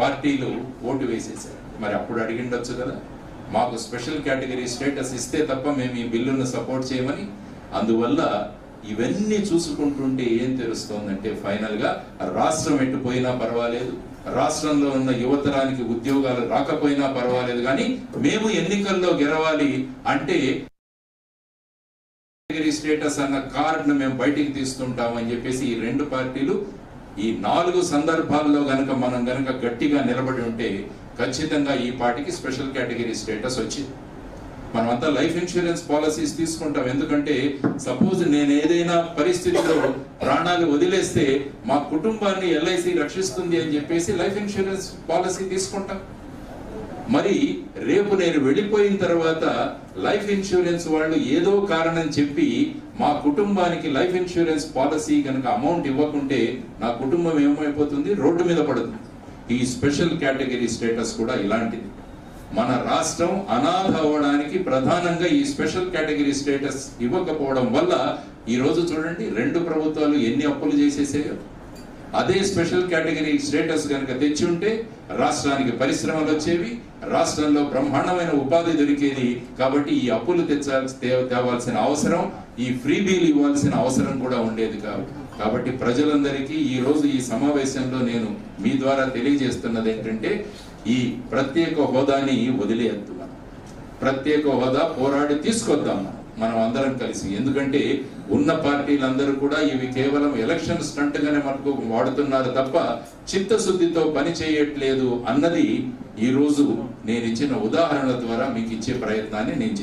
పార్టీలు ఓటు వేసేశారు. మరి అప్పుడు అడిగిండొచ్చు కదా, మాకు స్పెషల్ కేటగిరీ స్టేటస్ ఇస్తే తప్ప మేము ఈ బిల్లును సపోర్ట్ చేయమని. అందువల్ల ఇవన్నీ చూసుకుంటుంటే ఏం తెలుస్తోందంటే ఫైనల్ గా రాష్ట్రం ఎట్టుపోయినా పర్వాలేదు, రాష్ట్రంలో ఉన్న యువతరానికి ఉద్యోగాలు రాకపోయినా పర్వాలేదు, కానీ మేము ఎన్నికల్లో గెలవాలి అంటే స్టేటస్ అన్న కార్డును మేము బయటికి తీస్తుంటాం అని చెప్పేసి ఈ రెండు పార్టీలు ఈ 4 సందర్భాల్లో మనం గనక గట్టిగా నిలబడి ఉంటే ఖచ్చితంగా ఈ పార్టీకి స్పెషల్ కేటగిరీ స్టేటస్ వచ్చింది. మనమంతా లైఫ్ ఇన్సూరెన్స్ పాలసీస్ తీసుకుంటాం, ఎందుకంటే సపోజ్ నేను ఏదైనా పరిస్థితిలో ప్రాణాలు వదిలేస్తే మా కుటుంబాన్ని ఎల్ఐసి రక్షిస్తుంది అని చెప్పేసి లైఫ్ ఇన్సూరెన్స్ పాలసీ తీసుకుంటాం. మరి రేపు నేను వెళ్ళిపోయిన తర్వాత లైఫ్ ఇన్సూరెన్స్ వాళ్ళు ఏదో కారణం చెప్పి మా కుటుంబానికి లైఫ్ ఇన్సూరెన్స్ పాలసీ కనుక అమౌంట్ ఇవ్వకుంటే నా కుటుంబం ఏమైపోతుంది, రోడ్డు మీద పడుతుంది. ఈ స్పెషల్ కేటగిరీ స్టేటస్ కూడా ఇలాంటిది. మన రాష్ట్రం అనాథ అవ్వడానికి ప్రధానంగా ఈ స్పెషల్ కేటగిరీ స్టేటస్ ఇవ్వకపోవడం వల్ల ఈ రోజు చూడండి 2 ప్రభుత్వాలు ఎన్ని అప్పులు చేసేసాయో. అదే స్పెషల్ కేటగిరీ స్టేటస్ కనుక తెచ్చి ఉంటే రాష్ట్రానికి పరిశ్రమలు వచ్చేవి, రాష్ట్రంలో బ్రహ్మాండమైన ఉపాధి దొరికేది. కాబట్టి ఈ అప్పులు తేవాల్సిన అవసరం, ఈ ఫ్రీ బీల్ ఇవ్వాల్సిన అవసరం కూడా ఉండేది కాదు. కాబట్టి ప్రజలందరికీ ఈ రోజు ఈ సమావేశంలో నేను మీ ద్వారా తెలియజేస్తున్నది ఏంటంటే ఈ ప్రత్యేక హోదాని వదిలేయద్దు. ప్రత్యేక హోదా పోరాడి తీసుకొద్దాం మనం అందరం కలిసి. ఎందుకంటే ఉన్న పార్టీలందరూ కూడా ఇవి కేవలం ఎలక్షన్ స్టంట్ గానే మనకు వాడుతున్నారు తప్ప చిత్తశుద్ధితో పని చేయట్లేదు అన్నది ఈ రోజు నేను ఇచ్చిన ఉదాహరణల ద్వారా మీకు ఇచ్చే ప్రయత్నాన్ని నేను